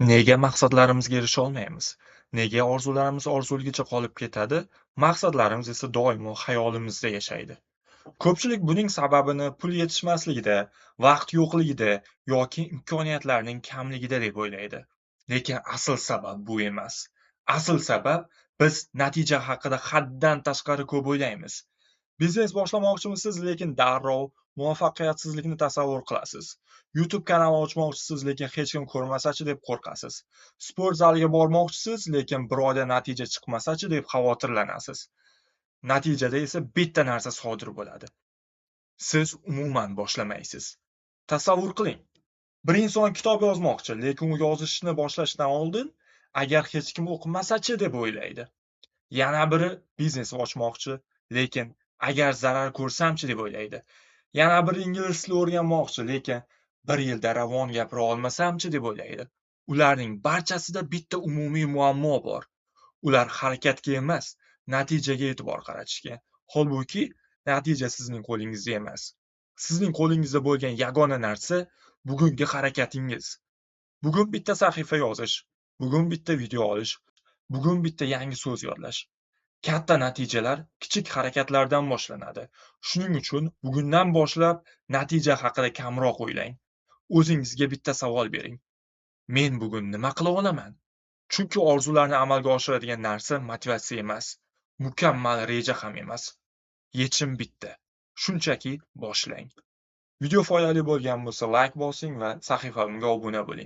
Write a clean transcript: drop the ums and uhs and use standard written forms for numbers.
Nega maqsadlarimizga erisha olmaymiz? Nega orzularimiz orzuligicha qolib ketadi, maqsadlarimiz esa doimo xayolimizda yashaydi? Ko'pchilik buning sababini pul yetishmasligida, vaqt yo'qligida yoki imkoniyatlarning kamligida deb o'ylaydi. Lekin asl sabab bu emas. Asl sabab biz natija haqida haddan tashqari ko'p o'ylaymiz. Biznes boshlamoqchimisiz, lekin darrov muvaffaqiyatsizlikni tasavvur qilasiz. YouTube kanali ochmoqchisiz, lekin hech kim ko'rmasachi deb qo'rqasiz. Sport zaliga bormoqchisiz, lekin bir oyda natija chiqmasachi deb xavotirlanasiz. Natijada esa bitta narsa sodir bo'ladi. Siz umuman boshlamaysiz. Tasavvur qiling. Bir inson kitob yozmoqchi, lekin u yozishni boshlashdan oldin agar hech kim o'qimasachi deb o'ylaydi. Yana biri biznes ochmoqchi, lekin agar zarar ko'rsamchi deb o'ylaydi. Yana biri ingliz tili o'rganmoqchi, lekin bir yilda ravon gapira olmasamchi deb o'ylaydi. Ularning barchasida bitta umumiy muammo bor. Ular harakatga emas, natijaga e'tibor qaratishgan. Holbuki, natija sizning qo'lingizda emas. Sizning qo'lingizda bo'lgan yagona narsa bugungi harakatingiz. Bugun bitta sahifa yozish, bugun bitta video olish, bugun bitta yangi so'z yodlash. Katta natijalar kichik harakatlardan boshlanadi. Shuning uchun bugundan boshlab natija haqida kamroq o'ylang. O'zingizga bitta savol bering. Men bugun nima qila olaman? Chunki orzularni amalga oshiradigan narsa motivatsiya emas, mukammal reja ham emas. Yechim bitta. Shunchaki boshlang. Video foydali bo'lgan bo'lsa, like bosing va sahifamga obuna bo'ling.